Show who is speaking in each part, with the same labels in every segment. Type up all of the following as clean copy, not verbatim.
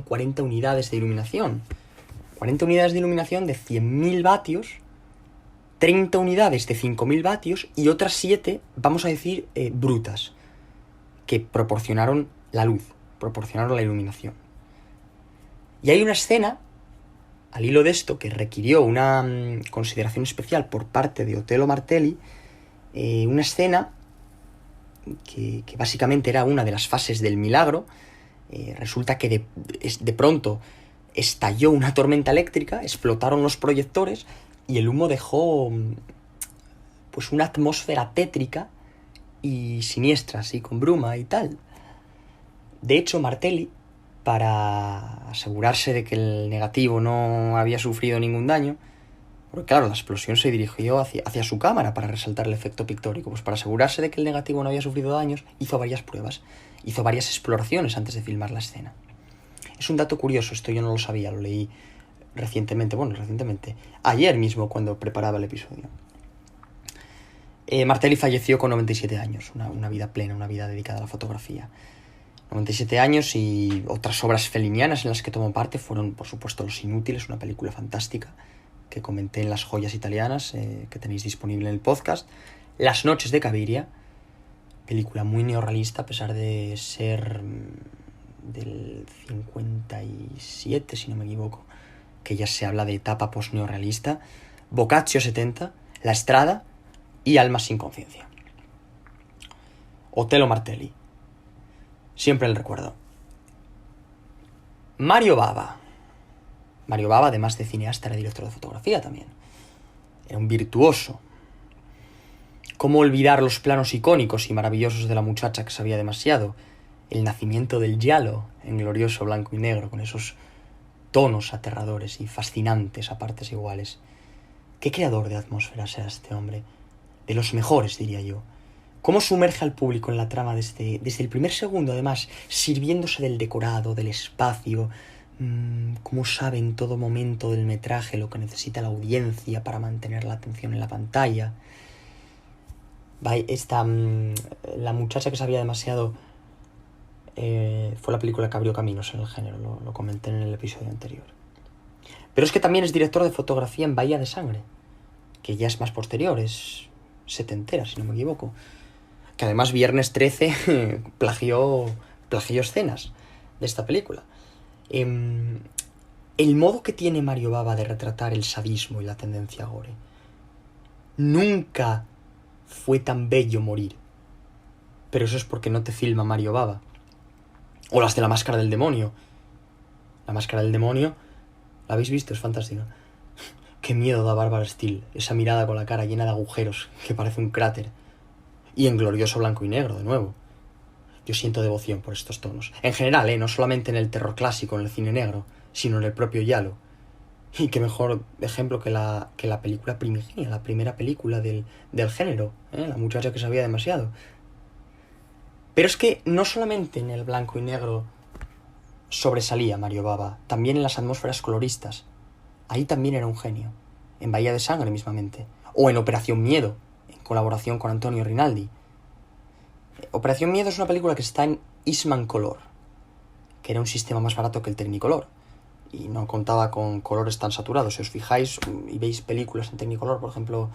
Speaker 1: 40 unidades de iluminación. 40 unidades de iluminación de 100.000 vatios, 30 unidades de 5.000 vatios y otras 7, vamos a decir, brutas, que proporcionaron la luz, proporcionaron la iluminación. Y hay una escena, al hilo de esto, que requirió una consideración especial por parte de Otello Martelli, una escena que básicamente era una de las fases del milagro. Resulta que de pronto estalló una tormenta eléctrica, explotaron los proyectores y el humo dejó pues una atmósfera tétrica y siniestra, así con bruma y tal. De hecho, Martelli, para asegurarse de que el negativo no había sufrido ningún daño, porque claro, la explosión se dirigió hacia su cámara para resaltar el efecto pictórico, pues para asegurarse de que el negativo no había sufrido daños, hizo varias pruebas, hizo varias exploraciones antes de filmar la escena. Es un dato curioso, esto yo no lo sabía, lo leí recientemente, ayer mismo cuando preparaba el episodio. Martelli falleció con 97 años, una vida plena, una vida dedicada a la fotografía. 97 años y otras obras felinianas en las que tomó parte fueron, por supuesto, Los Inútiles, una película fantástica que comenté en Las Joyas Italianas, que tenéis disponible en el podcast. Las Noches de Cabiria, película muy neorrealista a pesar de ser del 57, si no me equivoco, que ya se habla de etapa post-neorrealista. Boccaccio 70, La Estrada y Almas sin conciencia. Otello Martelli, siempre el recuerdo. Mario Bava, además de cineasta, era director de fotografía también. Era un virtuoso. ¿Cómo olvidar los planos icónicos y maravillosos de la muchacha que sabía demasiado? El nacimiento del giallo en glorioso blanco y negro, con esos tonos aterradores y fascinantes a partes iguales. ¿Qué creador de atmósferas era este hombre? De los mejores, diría yo. ¿Cómo sumerge al público en la trama desde el primer segundo, además, sirviéndose del decorado, del espacio? Cómo sabe en todo momento del metraje lo que necesita la audiencia para mantener la atención en la pantalla. La muchacha que sabía demasiado fue la película que abrió caminos en el género, lo comenté en el episodio anterior. Pero es que también es director de fotografía en Bahía de Sangre, que ya es más posterior, es setentera, si no me equivoco. Que además Viernes 13 plagió escenas de esta película. El modo que tiene Mario Bava de retratar el sadismo y la tendencia a gore. Nunca fue tan bello morir. Pero eso es porque no te filma Mario Bava. O las de La Máscara del Demonio. La Máscara del Demonio, ¿la habéis visto? Es fantástica. Qué miedo da Barbara Steele, esa mirada con la cara llena de agujeros, que parece un cráter. Y en glorioso blanco y negro, de nuevo. Yo siento devoción por estos tonos. En general, no solamente en el terror clásico, en el cine negro, sino en el propio giallo. Y qué mejor ejemplo que la película Primigenia, la primera película del género, La muchacha que sabía demasiado. Pero es que no solamente en el blanco y negro sobresalía Mario Bava, también en las atmósferas coloristas. Ahí también era un genio. En Bahía de Sangre mismamente. O en Operación Miedo, en colaboración con Antonio Rinaldi. Operación Miedo es una película que está en Eastman Color, que era un sistema más barato que el Technicolor y no contaba con colores tan saturados. Si os fijáis y veis películas en Technicolor, por ejemplo,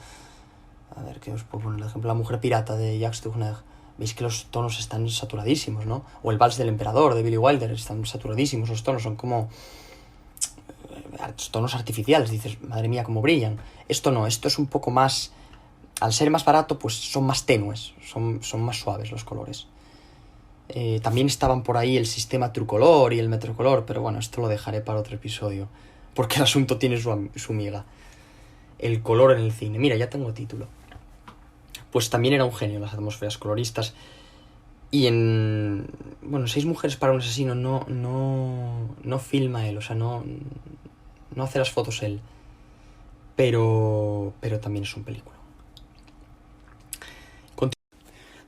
Speaker 1: a ver, ¿qué os puedo poner? Por ejemplo, La Mujer Pirata de Jacques Tourneur, veis que los tonos están saturadísimos, ¿no? O El Vals del Emperador de Billy Wilder, están saturadísimos los tonos, son como tonos artificiales. Dices, madre mía, cómo brillan. Esto no, esto es un poco más, al ser más barato, pues son más tenues, son más suaves los colores. También estaban por ahí el sistema Trucolor y el Metrocolor, pero bueno, esto lo dejaré para otro episodio, porque el asunto tiene su miga. El color en el cine. Mira, ya tengo título. Pues también era un genio en las atmósferas coloristas. Y en... Bueno, 6 mujeres para un asesino no filma él, o sea, no hace las fotos él. Pero también es un película.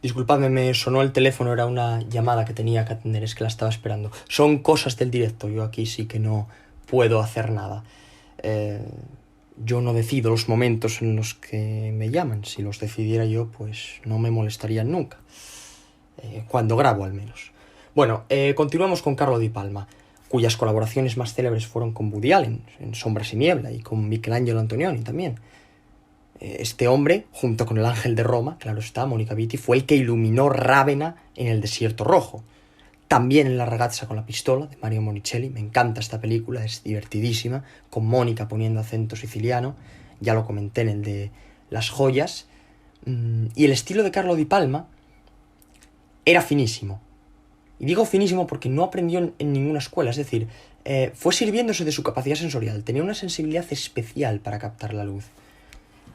Speaker 1: Disculpadme, me sonó el teléfono, era una llamada que tenía que atender, es que la estaba esperando. Son cosas del directo, yo aquí sí que no puedo hacer nada. Yo no decido los momentos en los que me llaman. Si los decidiera yo, pues no me molestarían nunca. Cuando grabo, al menos. Bueno, continuamos con Carlo Di Palma. cuyas colaboraciones más célebres fueron con Woody Allen, en Sombras y Niebla, y con Michelangelo Antonioni también. Este hombre, junto con el Ángel de Roma, claro está, Monica Vitti, fue el que iluminó Rávena en el Desierto Rojo. También en La ragazza con la pistola, de Mario Monicelli. Me encanta esta película, es divertidísima, con Mónica poniendo acento siciliano. Ya lo comenté en el de Las joyas. Y el estilo de Carlo Di Palma era finísimo. Y digo finísimo porque no aprendió en ninguna escuela, es decir, fue sirviéndose de su capacidad sensorial. Tenía una sensibilidad especial para captar la luz.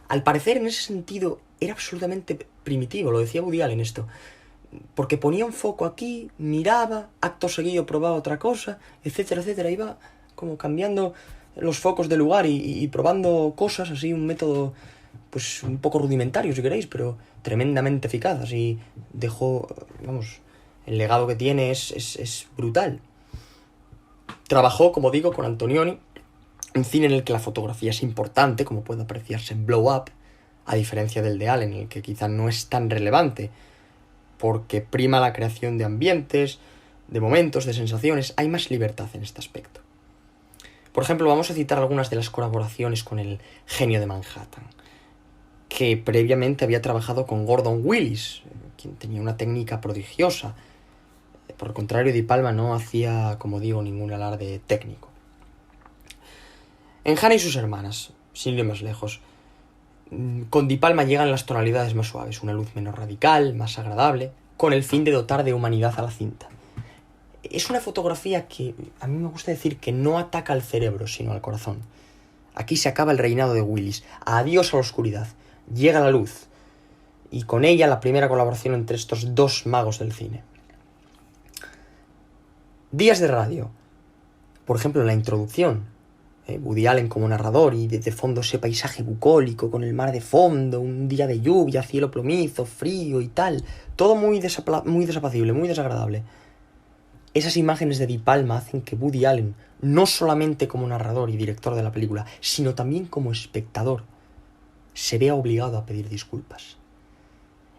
Speaker 1: Al parecer, en ese sentido, era absolutamente primitivo, lo decía Woody Allen esto. Porque ponía un foco aquí, miraba, acto seguido probaba otra cosa, etcétera, etcétera. Iba como cambiando los focos de lugar y probando cosas, así un método pues un poco rudimentario si queréis, pero tremendamente eficaz. Así dejó, vamos, el legado que tiene es brutal. Trabajó, como digo, con Antonioni, un cine en el que la fotografía es importante, como puede apreciarse en Blow Up, a diferencia del de Allen, en el que quizá no es tan relevante, porque prima la creación de ambientes, de momentos, de sensaciones. Hay más libertad en este aspecto. Por ejemplo, vamos a citar algunas de las colaboraciones con el genio de Manhattan, que previamente había trabajado con Gordon Willis, quien tenía una técnica prodigiosa. Por el contrario, Di Palma no hacía, como digo, ningún alarde técnico. En Hannah y sus hermanas, sin ir más lejos, con Di Palma llegan las tonalidades más suaves, una luz menos radical, más agradable, con el fin de dotar de humanidad a la cinta. Es una fotografía que a mí me gusta decir que no ataca al cerebro, sino al corazón. Aquí se acaba el reinado de Willis. Adiós a la oscuridad. Llega la luz. Y con ella la primera colaboración entre estos dos magos del cine. Días de radio. Por ejemplo, en la introducción, Woody Allen como narrador y de fondo ese paisaje bucólico con el mar de fondo, un día de lluvia, cielo plomizo, frío y tal. Todo muy desapacible, muy desagradable. Esas imágenes de Di Palma hacen que Woody Allen, no solamente como narrador y director de la película, sino también como espectador, se vea obligado a pedir disculpas.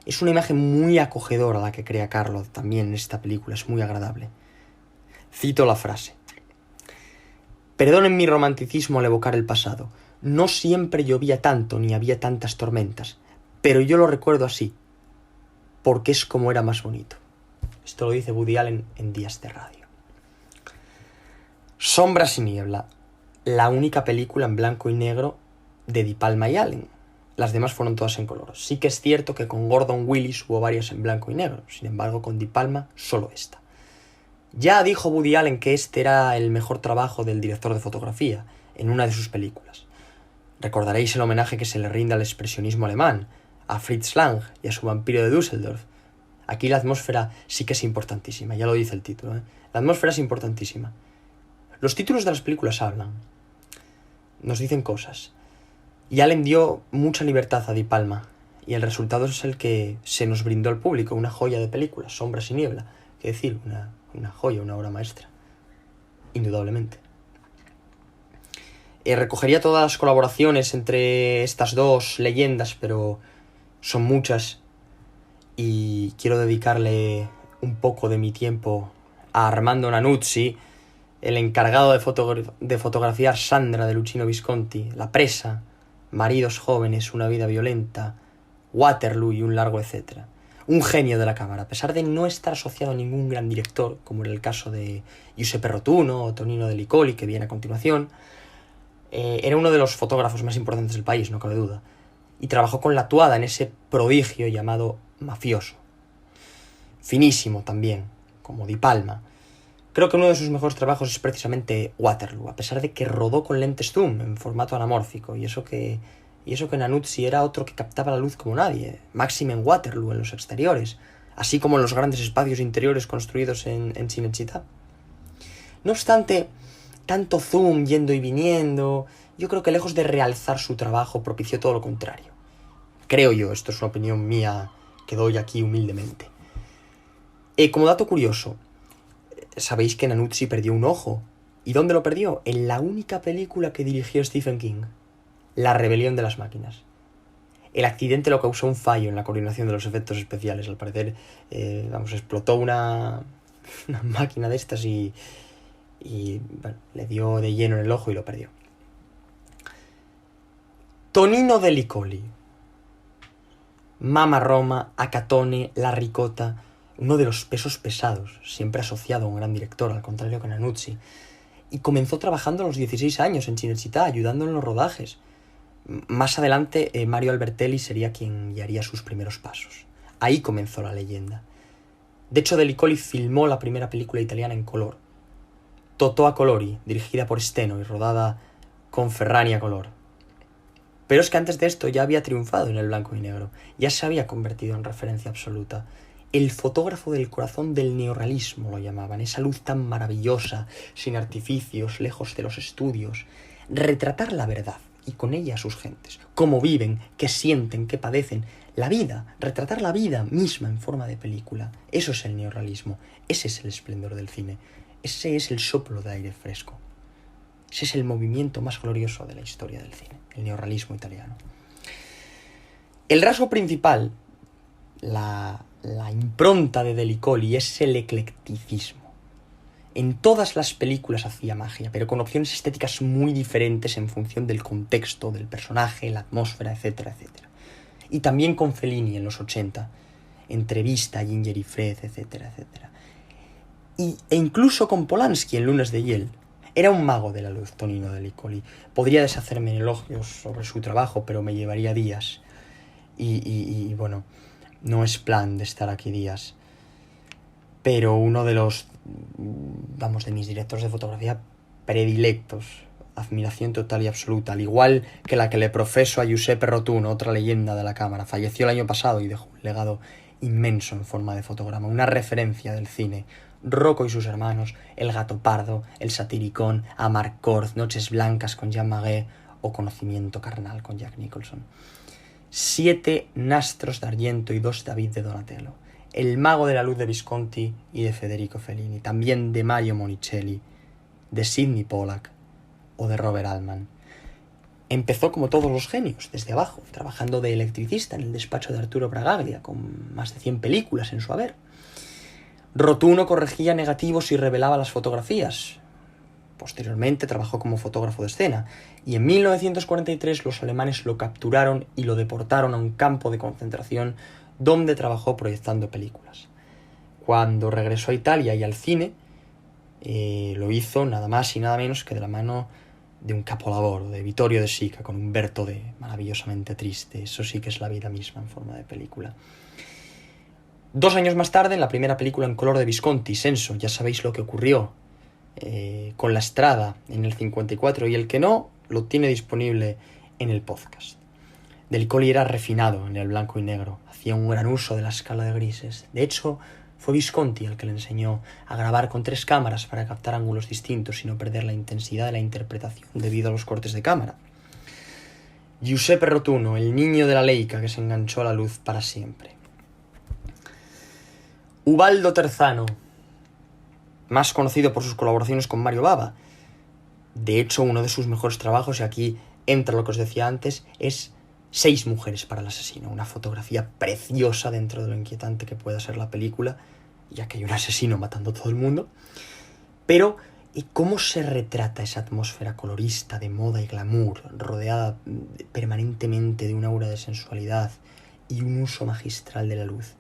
Speaker 1: Es una imagen muy acogedora la que crea Carlo también en esta película, es muy agradable. Cito la frase. Perdonen mi romanticismo al evocar el pasado. No siempre llovía tanto ni había tantas tormentas, pero yo lo recuerdo así, porque es como era más bonito. Esto lo dice Woody Allen en Días de radio. Sombras y niebla, la única película en blanco y negro de Di Palma y Allen. Las demás fueron todas en color. Sí que es cierto que con Gordon Willis hubo varias en blanco y negro, sin embargo con Di Palma solo esta. Ya dijo Woody Allen que este era el mejor trabajo del director de fotografía en una de sus películas. Recordaréis el homenaje que se le rinde al expresionismo alemán, a Fritz Lang y a su vampiro de Düsseldorf. Aquí la atmósfera sí que es importantísima, ya lo dice el título, ¿eh? La atmósfera es importantísima. Los títulos de las películas hablan, nos dicen cosas. Y Allen dio mucha libertad a Di Palma, y el resultado es el que se nos brindó al público, una joya de película, Sombras y niebla, que decir, una joya, una obra maestra, indudablemente. Recogería todas las colaboraciones entre estas dos leyendas, pero son muchas, y quiero dedicarle un poco de mi tiempo a Armando Nanuzzi, el encargado de fotografiar Sandra de Luchino Visconti, La presa, Maridos jóvenes, Una vida violenta, Waterloo y un largo etcétera. Un genio de la cámara, a pesar de no estar asociado a ningún gran director, como era el caso de Giuseppe Rotuno o Tonino De Licoli, que viene a continuación. Era uno de los fotógrafos más importantes del país, no cabe duda, y trabajó con La Tuada en ese prodigio llamado Mafioso. Finísimo también, como Di Palma. Creo que uno de sus mejores trabajos es precisamente Waterloo, a pesar de que rodó con lentes zoom en formato anamórfico, y eso que Nanuzzi era otro que captaba la luz como nadie, máxime en Waterloo, en los exteriores, así como en los grandes espacios interiores construidos en Cinecittà. No obstante, tanto zoom yendo y viniendo, yo creo que lejos de realzar su trabajo propició todo lo contrario. Creo yo, esto es una opinión mía que doy aquí humildemente. Como dato curioso, sabéis que Nanuzzi perdió un ojo. ¿Y dónde lo perdió? En la única película que dirigió Stephen King, La rebelión de las máquinas. El accidente lo causó un fallo en la coordinación de los efectos especiales. Al parecer, explotó una máquina de estas y y bueno, le dio de lleno en el ojo y lo perdió. Tonino Delicoli, Mama Roma, Acatone, La Ricota, uno de los pesos pesados, siempre asociado a un gran director, al contrario que Nanuzzi, y comenzó trabajando a los 16 años en Cinecittà, ayudando en los rodajes. Más adelante, Mario Albertelli sería quien guiaría sus primeros pasos. Ahí comenzó la leyenda. De hecho, Delicoli filmó la primera película italiana en color, Totò a colori, dirigida por Steno y rodada con Ferrani a color. Pero es que antes de esto ya había triunfado en el blanco y negro, ya se había convertido en referencia absoluta. El fotógrafo del corazón del neorrealismo lo llamaban, esa luz tan maravillosa, sin artificios, lejos de los estudios. Retratar la verdad, y con ella a sus gentes, cómo viven, qué sienten, qué padecen. La vida, retratar la vida misma en forma de película. Eso es el neorrealismo, ese es el esplendor del cine, ese es el soplo de aire fresco. Ese es el movimiento más glorioso de la historia del cine, el neorrealismo italiano. El rasgo principal, la impronta de Delicoli, es el eclecticismo. En todas las películas hacía magia, pero con opciones estéticas muy diferentes en función del contexto, del personaje, la atmósfera, etcétera, etcétera. Y también con Fellini en los 80, Entrevista, Ginger y Fred, etcétera, etcétera. E incluso con Polanski en Lunes de Hiel. Era un mago de la luz, Tonino Delicoli. Podría deshacerme en elogios sobre su trabajo, pero me llevaría días. Y bueno, no es plan de estar aquí días. Pero uno de los, de mis directores de fotografía predilectos. Admiración total y absoluta. Al igual que la que le profeso a Giuseppe Rotuno, otra leyenda de la cámara. Falleció el año pasado y dejó un legado inmenso en forma de fotograma. Una referencia del cine. Rocco y sus hermanos, El gato pardo, El satiricón, Amarcord, Noches blancas con Jean Marais o Conocimiento carnal con Jack Nicholson. 7 nastros de Argento y 2 David de Donatello. El mago de la luz de Visconti y de Federico Fellini. También de Mario Monicelli, de Sidney Pollack o de Robert Altman. Empezó como todos los genios, desde abajo, trabajando de electricista en el despacho de Arturo Bragaglia, con más de 100 películas en su haber. Rotuno corregía negativos y revelaba las fotografías. Posteriormente trabajó como fotógrafo de escena y en 1943 los alemanes lo capturaron y lo deportaron a un campo de concentración donde trabajó proyectando películas. Cuando regresó a Italia y al cine, lo hizo nada más y nada menos que de la mano de un capolavoro, de Vittorio De Sica, con Umberto D, maravillosamente triste. Eso sí que es la vida misma en forma de película. 2 años más tarde, en la primera película en color de Visconti, Senso, ya sabéis lo que ocurrió con La Strada en el 54, y el que no, lo tiene disponible en el podcast. Delicoli era refinado en el blanco y negro, hacía un gran uso de la escala de grises. De hecho, fue Visconti el que le enseñó a grabar con 3 cámaras para captar ángulos distintos y no perder la intensidad de la interpretación debido a los cortes de cámara. Giuseppe Rotuno, el niño de la Leica que se enganchó a la luz para siempre. Ubaldo Terzano, más conocido por sus colaboraciones con Mario Bava. De hecho, uno de sus mejores trabajos, y aquí entra lo que os decía antes, es 6 mujeres para el asesino. Una fotografía preciosa dentro de lo inquietante que pueda ser la película, ya que hay un asesino matando a todo el mundo. Pero, ¿y cómo se retrata esa atmósfera colorista de moda y glamour, rodeada permanentemente de un aura de sensualidad y un uso magistral de la luz?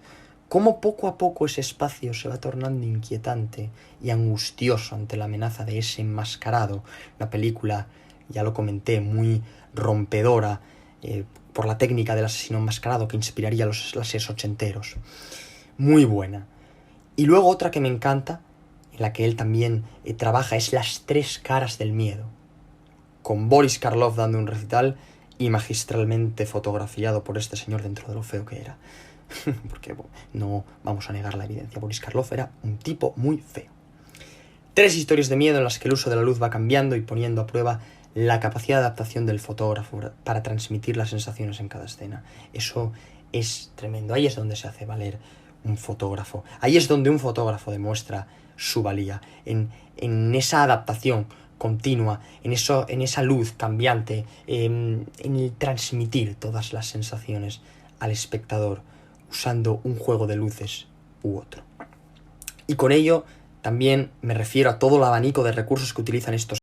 Speaker 1: Cómo poco a poco ese espacio se va tornando inquietante y angustioso ante la amenaza de ese enmascarado. Una película, ya lo comenté, muy rompedora por la técnica del asesino enmascarado que inspiraría a los slashers ochenteros. Muy buena. Y luego otra que me encanta, en la que él también trabaja, es Las 3 caras del miedo, con Boris Karloff dando un recital y magistralmente fotografiado por este señor dentro de lo feo que era. Porque no vamos a negar la evidencia, Boris Karloff era un tipo muy feo. 3 historias de miedo en las que el uso de la luz va cambiando y poniendo a prueba la capacidad de adaptación del fotógrafo para transmitir las sensaciones en cada escena. Eso es tremendo, ahí es donde se hace valer un fotógrafo, ahí es donde un fotógrafo demuestra su valía, en esa adaptación continua, en esa luz cambiante, en el transmitir todas las sensaciones al espectador, usando un juego de luces u otro. Y con ello También me refiero a todo el abanico de recursos que utilizan estos